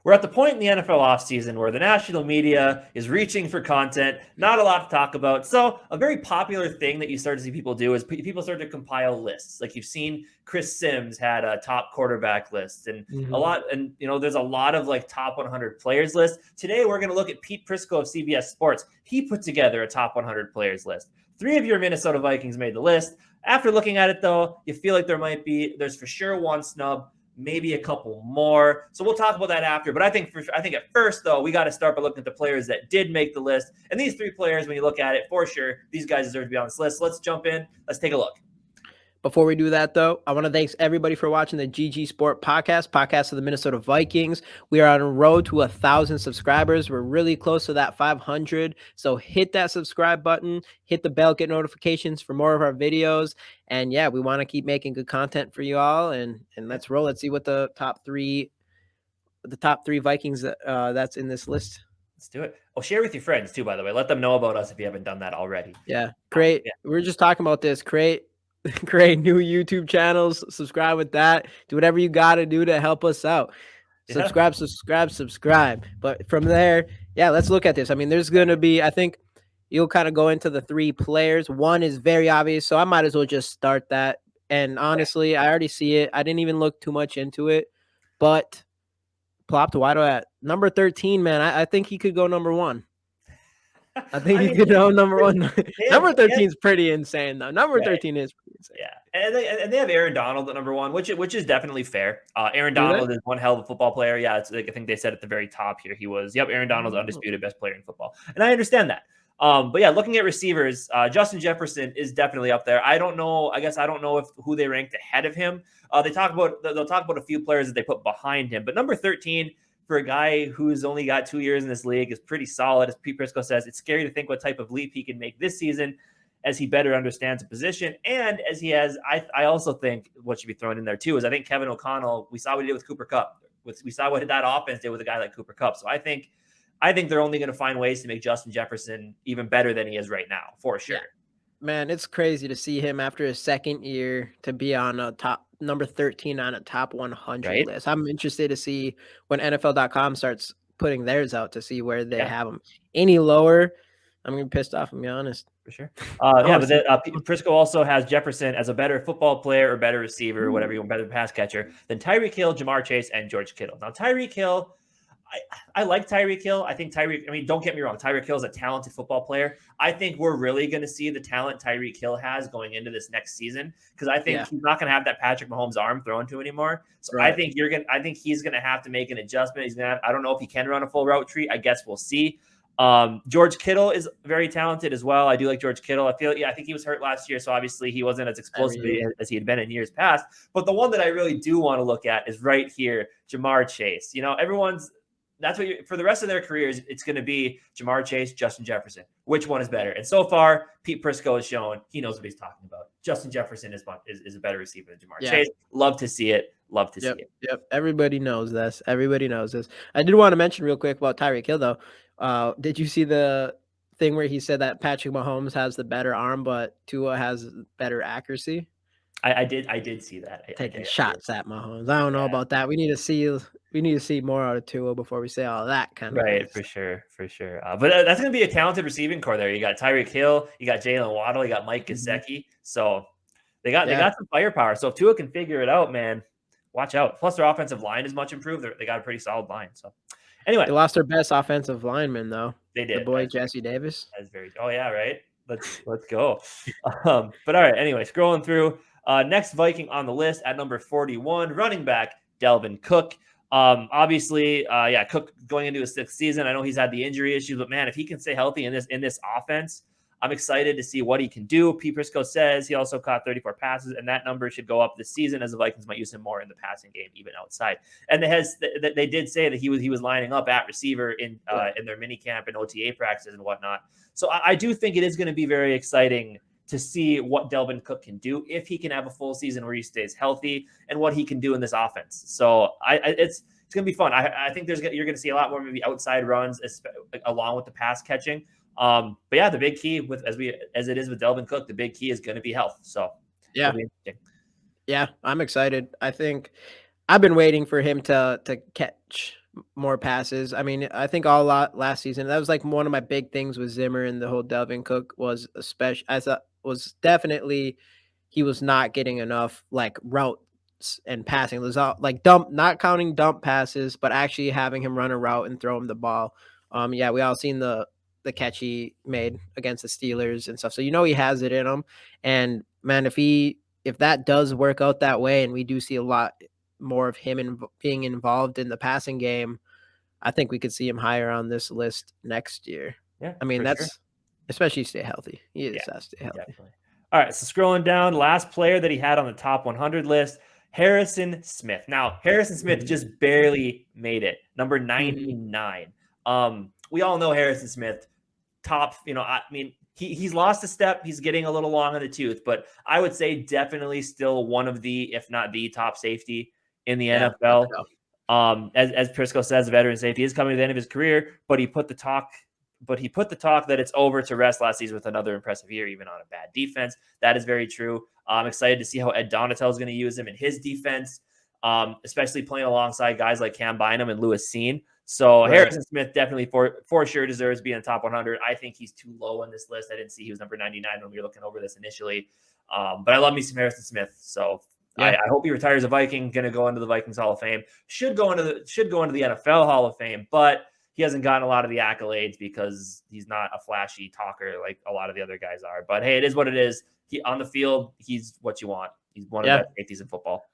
we're at the point in the NFL offseason where the national media is reaching for content, not a lot to talk about. So a very popular thing that you start to see people do is people start to compile lists. Like you've seen Chris Sims had a top quarterback list and there's a lot of like top 100 players list. Today, we're going to look at Pete Prisco of CBS Sports. He put together a top 100 players list. 3 of your Minnesota Vikings made the list. After looking at it, though, you feel like there's for sure one snub, maybe a couple more. So we'll talk about that after. But I think at first, though, we got to start by looking at the players that did make the list. And these 3 players, when you look at it, for sure, these guys deserve to be on this list. Let's jump in. Let's take a look. Before we do that, though, I want to thank everybody for watching the GG Sport podcast of the Minnesota Vikings. We are on a road to 1,000 subscribers. We're really close to that 500. So hit that subscribe button, hit the bell, get notifications for more of our videos. And yeah, we want to keep making good content for you all. And let's roll. Let's see what the top three Vikings that's in this list. Let's do it. Oh, share with your friends too, by the way. Let them know about us if you haven't done that already. Yeah, great. We're just talking about this. Create new YouTube channels, subscribe with that, do whatever you got to do to help us out. Subscribe. But from there, let's look at this. I mean, there's going to be, I think you'll kind of go into the 3 players. One is very obvious, so I might as well just start that. And honestly, I already see it. I didn't even look too much into it, but plopped Waddle at number 13, man. I think he could go number 1. I think he could go number 1. Number 13 is pretty insane, though. Number 13 is pretty insane. Yeah, and they have Aaron Donald at number 1, which is definitely fair. Aaron Donald is one hell of a football player. Yeah, it's like I think they said at the very top here he was. Yep, Aaron Donald's undisputed best player in football, and I understand that. But yeah, looking at receivers, Justin Jefferson is definitely up there. I don't know. I guess I don't know who they ranked ahead of him. They'll talk about a few players that they put behind him, but number 13. For a guy who's only got 2 years in this league is pretty solid. As Pete Prisco says, it's scary to think what type of leap he can make this season as he better understands the position. And as he has, I also think what should be thrown in there too is I think Kevin O'Connell, we saw what he did with Cooper Kupp. We saw what that offense did with a guy like Cooper Kupp. So I think they're only going to find ways to make Justin Jefferson even better than he is right now, for sure. Yeah. Man, it's crazy to see him after his second year to be on a number 13 on a top 100 list. I'm interested to see when NFL.com starts putting theirs out to see where they have him. Any lower, I'm going to be pissed off, to be honest. For sure. But then Prisco also has Jefferson as a better football player or better receiver, or whatever you want, better pass catcher than Tyreek Hill, Jamar Chase, and George Kittle. Now, Tyreek Hill, I like Tyreek Hill. I think don't get me wrong. Tyreek Hill is a talented football player. I think we're really going to see the talent Tyreek Hill has going into this next season because I think he's not going to have that Patrick Mahomes arm thrown to anymore. So I think he's going to have to make an adjustment. I don't know if he can run a full route tree. I guess we'll see. George Kittle is very talented as well. I do like George Kittle. I think he was hurt last year, so obviously he wasn't as explosive as he had been in years past. But the one that I really do want to look at is right here, Jamar Chase. That's what for the rest of their careers, it's going to be Jamar Chase, Justin Jefferson. Which one is better? And so far, Pete Prisco has shown he knows what he's talking about. Justin Jefferson is a better receiver than Jamar Chase. Love to see it. See it. Yep. Everybody knows this. I did want to mention real quick about Tyreek Hill, though. Did you see the thing where he said that Patrick Mahomes has the better arm, but Tua has better accuracy? I did see that. Taking shots at Mahomes. I don't know about that. We need to see more out of Tua before we say all that kind of right. For sure. But that's going to be a talented receiving core there. You got Tyreek Hill, you got Jalen Waddle, you got Mike Gesicki. So they got some firepower. So if Tua can figure it out, man, watch out. Plus their offensive line is much improved. They got a pretty solid line. So anyway, they lost their best offensive lineman though. They did. The boy Jesse Davis. That's very. Oh yeah, right. Let's go. But all right. Anyway, scrolling through. Next Viking on the list at number 41, running back Dalvin Cook. Obviously, Cook going into his 6th season. I know he's had the injury issues, but man, if he can stay healthy in this offense, I'm excited to see what he can do. Pete Prisco says he also caught 34 passes, and that number should go up this season as the Vikings might use him more in the passing game, even outside. And they did say that he was lining up at receiver in their mini camp and OTA practices and whatnot. So I do think it is going to be very exciting to see what Dalvin Cook can do if he can have a full season where he stays healthy and what he can do in this offense. So it's going to be fun. I think you're going to see a lot more maybe outside runs along with the pass catching. But yeah, the big key as it is with Dalvin Cook, the big key is going to be health. So yeah, I'm excited. I think I've been waiting for him to catch more passes. I mean, I think all lot last season that was like one of my big things with Zimmer and the whole Delvin Cook was especially I thought was definitely he was not getting enough like routes and passing. It was all like dump, not counting dump passes, but actually having him run a route and throw him the ball. Yeah, we all seen the catch he made against the Steelers and stuff. So he has it in him. And man, if that does work out that way, and we do see a lot more of him being involved in the passing game, I think we could see him higher on this list next year. Yeah, I mean, for sure. that's especially stay healthy. He just Yeah, has to stay healthy. definitely. All right, so scrolling down, last player that he had on the top 100 list, Harrison Smith. Now, Harrison Smith just barely made it, number 99. We all know Harrison Smith, top, I mean, he's lost a step. He's getting a little long in the tooth, but I would say definitely still one of the, if not the top safety in the NFL. As Prisco says, veteran safety is coming to the end of his career, but he put the talk that it's over to rest last season with another impressive year, even on a bad defense. That is very true. I'm excited to see how Ed Donatel is going to use him in his defense, especially playing alongside guys like Cam Bynum and Lewis Seen. So Harrison Smith definitely for sure deserves to be in the top 100. I think he's too low on this list. I didn't see he was number 99 when we were looking over this initially. But I love me some Harrison Smith. So I hope he retires a Viking, going to go into the Vikings Hall of Fame. Should go into the NFL Hall of Fame, but he hasn't gotten a lot of the accolades because he's not a flashy talker like a lot of the other guys are. But hey, it is what it is. On the field, he's what you want. He's one of the best safeties in football.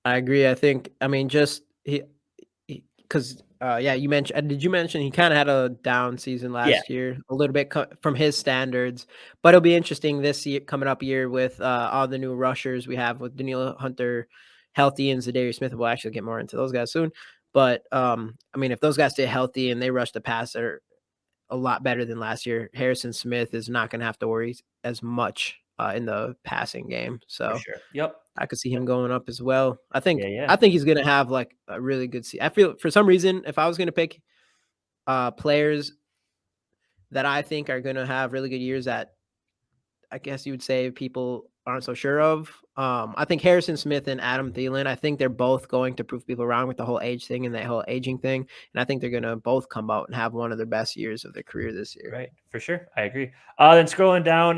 I agree. I mean, just because you mentioned. Did you mention he kind of had a down season last year, a little bit from his standards? But it'll be interesting this year, coming up year with all the new rushers we have with Danielle Hunter healthy and Za'Darius Smith. We'll actually get more into those guys soon. But I mean, if those guys stay healthy and they rush the passer a lot better than last year, Harrison Smith is not going to have to worry as much in the passing game. So for sure. Yep. I could see him going up as well. I think he's going to have like a really good season. I feel for some reason, if I was going to pick players that I think are going to have really good years that I guess you would say people aren't so sure of. I think Harrison Smith and Adam Thielen, I think they're both going to prove people wrong with the whole age thing and that whole aging thing. And I think they're going to both come out and have one of their best years of their career this year. Right. For sure. I agree. Then scrolling down,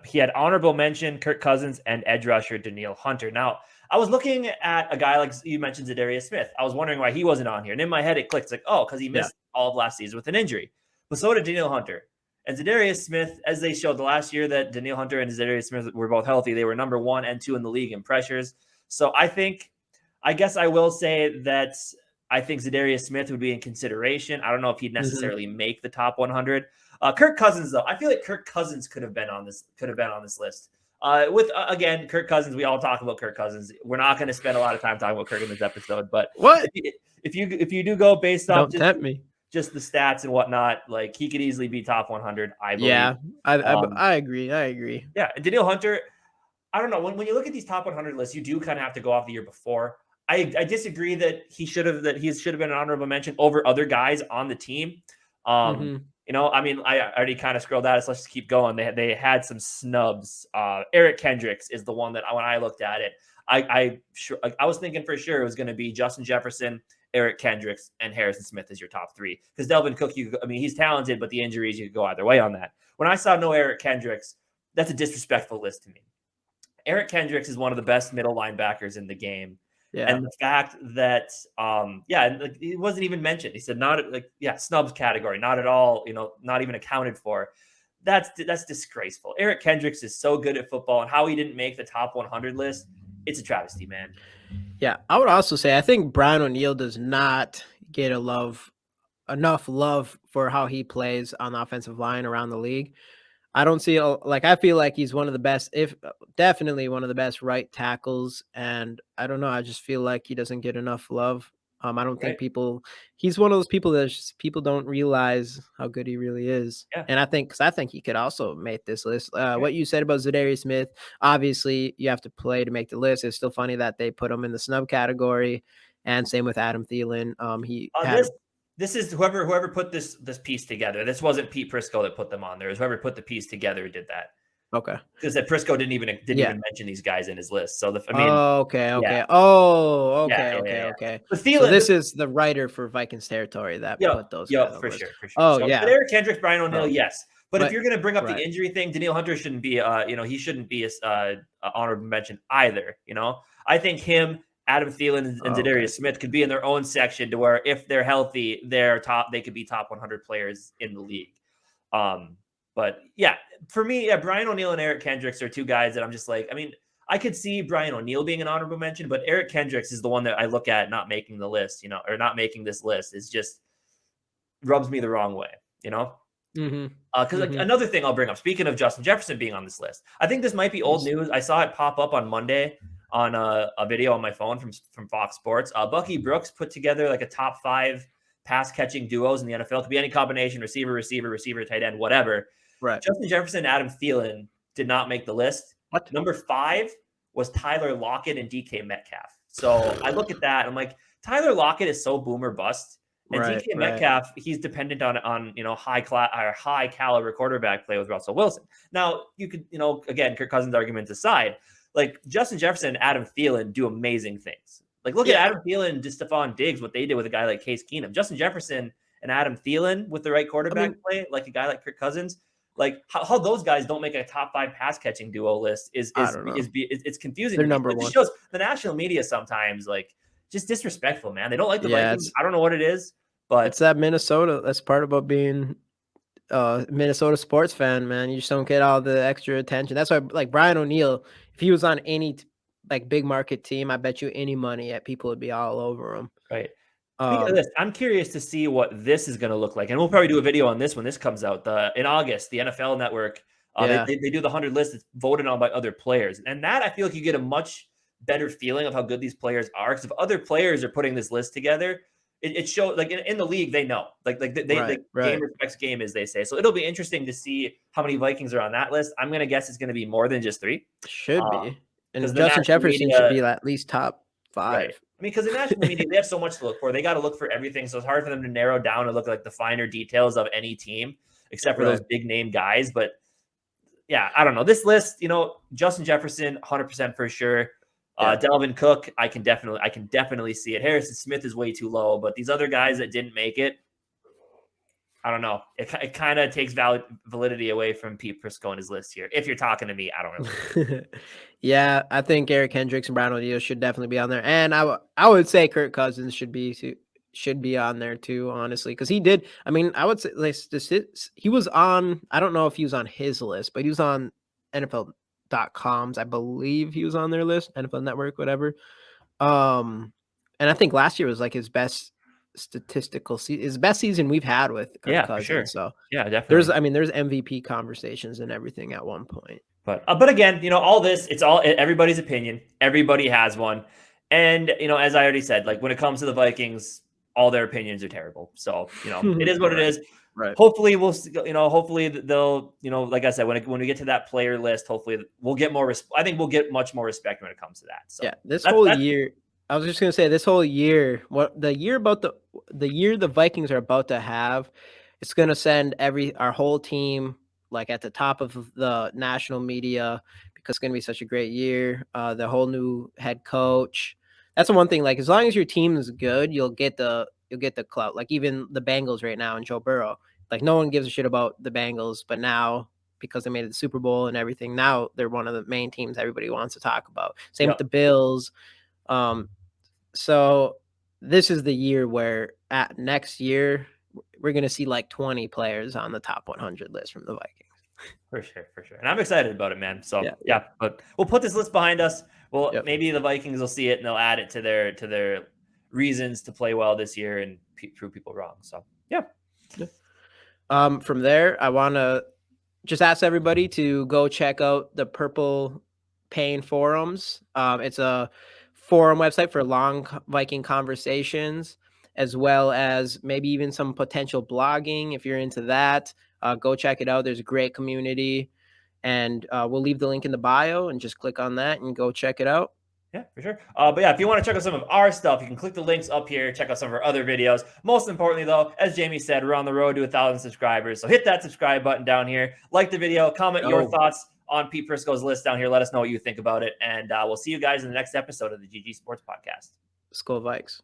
he had honorable mention, Kirk Cousins and edge rusher, Danielle Hunter. Now, I was looking at a guy like you mentioned, za'darius Smith. I was wondering why he wasn't on here. And in my head, it clicked. It's like, oh, because he missed all of last season with an injury. But so did Danielle Hunter. And za'darius Smith, as they showed the last year that Danielle Hunter and za'darius Smith were both healthy, they were number 1 and 2 in the league in pressures. So I guess I will say that I think za'darius Smith would be in consideration. I don't know if he'd necessarily make the top 100. Kirk Cousins, though, I feel like Kirk Cousins could have been on this list. Again, Kirk Cousins, we all talk about Kirk Cousins. We're not going to spend a lot of time talking about Kirk in this episode, but if you do go based off just the stats and whatnot, like he could easily be top 100. I believe. Yeah, I agree. Yeah, and Danielle Hunter, I don't know. When you look at these top 100 lists, you do kind of have to go off the year before. I disagree that he should have been an honorable mention over other guys on the team. I mean, I already kind of scrolled out, so let's just keep going. They had some snubs. Eric Kendricks is the one that when I looked at it, I was thinking for sure it was going to be Justin Jefferson, Eric Kendricks, and Harrison Smith as your top 3. Because Delvin Cook, he's talented, but the injuries, you could go either way on that. When I saw no Eric Kendricks, that's a disrespectful list to me. Eric Kendricks is one of the best middle linebackers in the game. Yeah. And the fact that, it wasn't even mentioned. He said snubs category, not at all, not even accounted for. That's disgraceful. Eric Kendricks is so good at football, and how he didn't make the top 100 list, it's a travesty, man. Yeah, I would also say I think Brian O'Neill does not get enough love for how he plays on the offensive line around the league. I don't see I feel like he's one of the best, definitely one of the best right tackles. And I don't know. I just feel like he doesn't get enough love. I don't think he's one of those people that people don't realize how good he really is. Yeah. And I think he could also make this list. What you said about za'darius Smith, obviously you have to play to make the list. It's still funny that they put him in the snub category, and same with Adam Thielen. This is whoever put this piece together. This wasn't Pete Prisco that put them on there. It was whoever put the piece together who did that. Okay. Because that Prisco didn't even mention these guys in his list. So okay. yeah. Oh, Yeah. okay. But So Thielen, this is the writer for Vikings territory that put those guys on for the list. sure. Oh, So, yeah. but Eric Kendricks, Brian O'Neill, Oh. yes. But if you're going to bring up right. the injury thing, Daniil Hunter shouldn't be, he shouldn't be a honorable mention either. I think him, Adam Thielen, and Za'Darius Smith could be in their own section to where if they're healthy, they could be top 100 players in the league. But yeah, for me, Brian O'Neill and Eric Kendricks are two guys that I'm just like, I mean, I could see Brian O'Neill being an honorable mention, but Eric Kendricks is the one that I look at not making the list, or not making this list. Is just rubs me the wrong way, Because another thing I'll bring up, speaking of Justin Jefferson being on this list, I think this might be old news. I saw it pop up on Monday on a video on my phone from Fox Sports. Bucky Brooks put together like a top 5 pass catching duos in the NFL. It could be any combination, receiver, tight end, whatever. Right. Justin Jefferson and Adam Thielen did not make the list. What? Number 5 was Tyler Lockett and DK Metcalf. So I look at that, I'm like, Tyler Lockett is so boomer bust. And DK Metcalf, he's dependent on high caliber quarterback play with Russell Wilson. Now, you could, again, Kirk Cousins' arguments aside, like Justin Jefferson and Adam Thielen do amazing things. Like look at Adam Thielen and Stephon Diggs, what they did with a guy like Case Keenum. Justin Jefferson and Adam Thielen with the right quarterback play, like a guy like Kirk Cousins, like how those guys don't make a top 5 pass catching duo list is it's confusing. They're number one. It shows the national media sometimes like just disrespectful, man. They don't like the Vikings. I don't know what it is, but it's that Minnesota. That's part about being Minnesota sports fan, man. You just don't get all the extra attention. That's why, like Brian O'Neill, if he was on any like big market team, I bet you any money people would be all over him. Right. Speaking of this, I'm curious to see what this is going to look like, and we'll probably do a video on this when this comes out in August. The NFL Network, they do the 100 list that's voted on by other players, and that I feel like you get a much better feeling of how good these players are. Because if other players are putting this list together, it shows like in the league they know like game respects game, as they say. So it'll be interesting to see how many Vikings are on that list. I'm going to guess it's going to be more than just 3. Should be, and Justin Jefferson should be at least top 5. Right. I mean, because the national media, they have so much to look for. They got to look for everything. So it's hard for them to narrow down and look like the finer details of any team, except for those big name guys. But yeah, I don't know. This list, Justin Jefferson, 100% for sure. Dalvin Cook, I can definitely see it. Harrison Smith is way too low, but these other guys that didn't make it, I don't know. It kind of takes validity away from Pete Prisco and his list here. If you're talking to me, I don't really. Yeah, I think Eric Kendricks and Brian O'Neill should definitely be on there, and I would say Kirk Cousins should be on there too, honestly, because he did. I mean, I would say he was on. I don't know if he was on his list, but he was on NFL.com's. I believe he was on their list, NFL Network, whatever. And I think last year was like his best statistical season, his best season we've had with Kirk Cousins. For sure. So yeah, definitely. There's MVP conversations and everything at one point. But again, all this, it's all everybody's opinion. Everybody has one. And, as I already said, like when it comes to the Vikings, all their opinions are terrible. So, it is what it is. Right. Hopefully hopefully they'll, like I said, when we get to that player list, hopefully we'll get more. I think we'll get much more respect when it comes to that. So yeah, this whole year, I was just going to say this whole year, the year the Vikings are about to have, it's going to send our whole team like at the top of the national media because it's going to be such a great year. The whole new head coach. That's the one thing. Like as long as your team is good, you'll get the clout. Like even the Bengals right now and Joe Burrow. Like no one gives a shit about the Bengals, but now because they made it the Super Bowl and everything, now they're one of the main teams everybody wants to talk about. Same with the Bills. So this is the year where next year we're going to see like 20 players on the top 100 list from the Vikings. For sure. And I'm excited about it, man. So yeah, but we'll put this list behind us. Well, maybe the Vikings will see it and they'll add it to their reasons to play well this year and prove people wrong. So yeah. From there, I want to just ask everybody to go check out the Purple Pain forums. It's a forum website for long Viking conversations, as well as maybe even some potential blogging. If you're into that, go check it out. There's a great community, and we'll leave the link in the bio and just click on that and go check it out. Yeah, for sure. But yeah, if you want to check out some of our stuff, you can click the links up here, check out some of our other videos. Most importantly, though, as Jamie said, we're on the road to 1,000 subscribers. So hit that subscribe button down here. Like the video, comment your thoughts on Pete Prisco's list down here. Let us know what you think about it. And we'll see you guys in the next episode of the GG Sports Podcast. Skol Vikes.